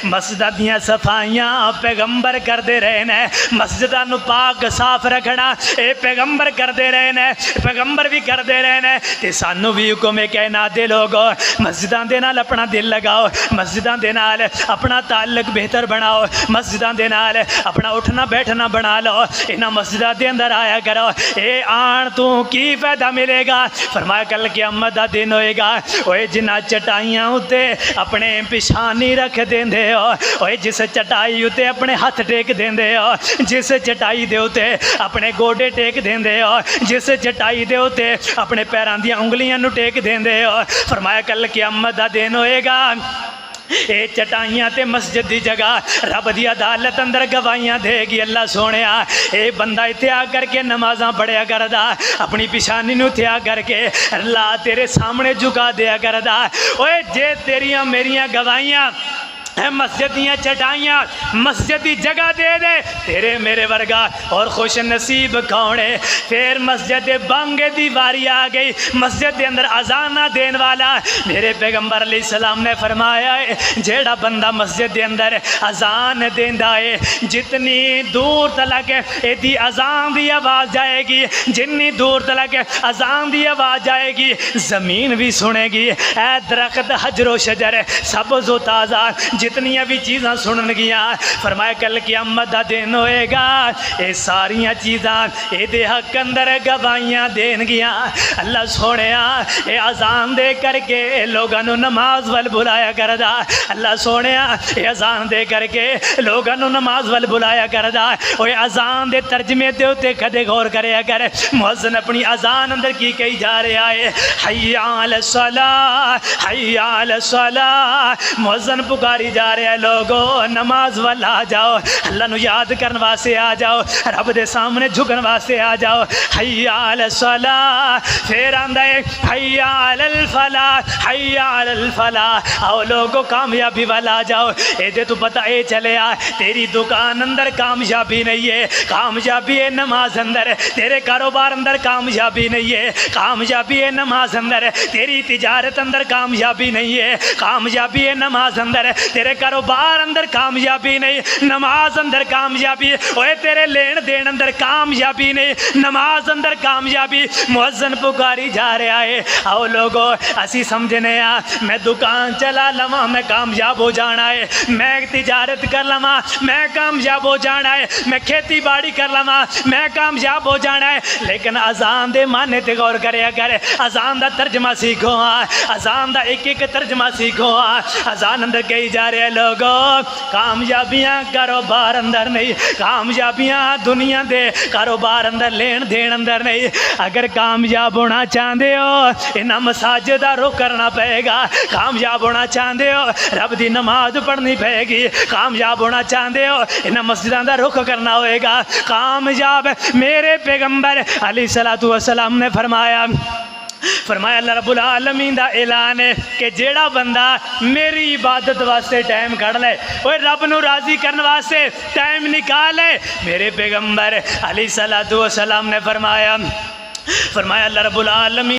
مسجداں دیاں صفائیاں پیغمبر کردے رہے نے، مسجداں نو پاک صاف رکھنا اے پیغمبر کردے رہے نے، پیغمبر بھی کردے رہے نے۔ تے سانو بھی حکم ہے کائنات دے لوگو مسجداں دے نال اپنا دل لگاؤ، مسجداں دے نال اپنا تعلق بہتر بناؤ، مسجداں دے نال اپنا اٹھنا بیٹھنا بنا لو، انہاں مسجداں دے اندر آیا کرو۔ اے آن تو کی فائدہ ملے گا؟ فرمایا کل قیامت دا دن ہوئے گا، اوے جنہ چٹائیاں اتے اپنے پیشانی رکھ دیندے ہو، اوے جس چٹائی اتے اپنے ہاتھ ٹیک دیندے ہو، جس چٹائی دے اتے اپنے گوڈے ٹیک دیندے ہو، جس چٹائی دے اتے اپنے پیراں دیاں انگلیاں نو ٹیک دیندے ہو، فرمایا کل قیامت دا دن ہوئے گا، اے چٹائیاں تے مسجد دی جگہ رب دی عدالت اندر گواہیاں دے گی۔ اللہ سونیا اے بندہ اتھے آ کر کے نمازاں پڑھیا کردا، اپنی پیشانی نو اتھے آ کر کے اللہ تیرے سامنے جھکا دیا کردا، اوے جے تیریاں میریاں گواہیاں مسجد دیاں چٹائیاں مسجد دی جگہ دے دے، تیرے میرے ورگا اور خوش نصیب کون ہے؟ پھر مسجد بانگ دی واری آ گئی، مسجد دے اندر اذان دین والا میرے پیغمبر علیہ السلام نے فرمایا ہے جیڑا بندہ مسجد دے اندر اذان دیندا ہے جتنی دور تلک ایدی اذان دی آواز جائے گی، جتنی دور تلک اذان دی آواز جائے گی زمین بھی سنے گی، اے درخت حجر و شجر سبز و تازہ جتنیاں بھی چیزاں سنن گیاں، فرمایا کل قیامت دا دن ہوئے گا اے ساریاں چیزاں اے دے حق اندر گواہیاں دین گیاں۔ اللہ سونیا اے اذان دے کر کے لوگاں نو نماز ول بلایا کردا، اللہ سونیا اے اذان دے کر کے لوگاں نو نماز ول بلایا کردا، اوے اذان دے ترجمے تے اوتے کدے غور کریا کر، مؤذن اپنی اذان اندر کی کہی جا رہا ہے؟ حی علی الصلاۃ حی علی الصلاۃ، مؤذن پکاری جا رہے ہیں لوگو نماز والا آ جاؤ، اللہ نو یاد کرن واسطے آ جاؤ، رب دے سامنے جھکن واسطے آ جاؤ، حی علی الصلاۃ، پھر آندا ہے حی علی الفلاح حی علی الفلاح، آؤ لوگو کامیابی والا آ جاؤ۔ اے دے تو پتہ اے چلے آ تیری دکان اندر کامیابی نہیں ہے، کامیابی ہے نماز اندر، تیرے کاروبار اندر کامیابی نہیں ہے، کامیابی ہے نماز اندر، تیری تجارت اندر کامیابی نہیں ہے، کامیابی ہے نماز اندر، تیرے کاروبار اندر کامیابی نہیں، نماز اندر کامیابی، اوے تیرے لین دین اندر کامیابی نہیں، نماز اندر کامیابی۔ مؤذن پکاری جا رہا ہے، آؤ لوگو اسی سمجھنے آ میں دکان چلا لواں میں کامیاب ہو جانا ہے، میں تجارت کر لواں میں کامیاب ہو جانا ہے، میں کھیتی باڑی کر لواں میں کامیاب ہو جانا ہے، لیکن اذان دے معنی تے غور کریا کر، اذان دا ترجمہ سیکھو، اذان دا ایک ایک ترجمہ سیکھو۔ اذان اندر کہی جا رہے ہیں لوگو کامیابیاں کاروبار اندر نہیں، کامیابیاں دنیا دے کاروبار اندر لین دین اندر نہیں۔ اگر کامیاب ہونا چاہتے ہو انہاں مساجد دا رخ کرنا پائے گا، کامیاب ہونا چاہتے ہو رب دی نماز پڑھنی پائے گی، کامیاب ہونا چاہتے ہو انہاں مسجداں دا رخ کرنا ہوئے گا۔ کامیاب میرے پیغمبر علیہ الصلوۃ والسلام نے فرمایا اللہ رب العالمین دا اعلان ہے کہ جیڑا بندہ میری عبادت واسطے ٹائم کڑ لے، وہ رب نو راضی کرن واسطے ٹائم نکالے، میرے پیغمبر علیہ الصلوۃ والسلام نے فرمایا اللہ رب العالمین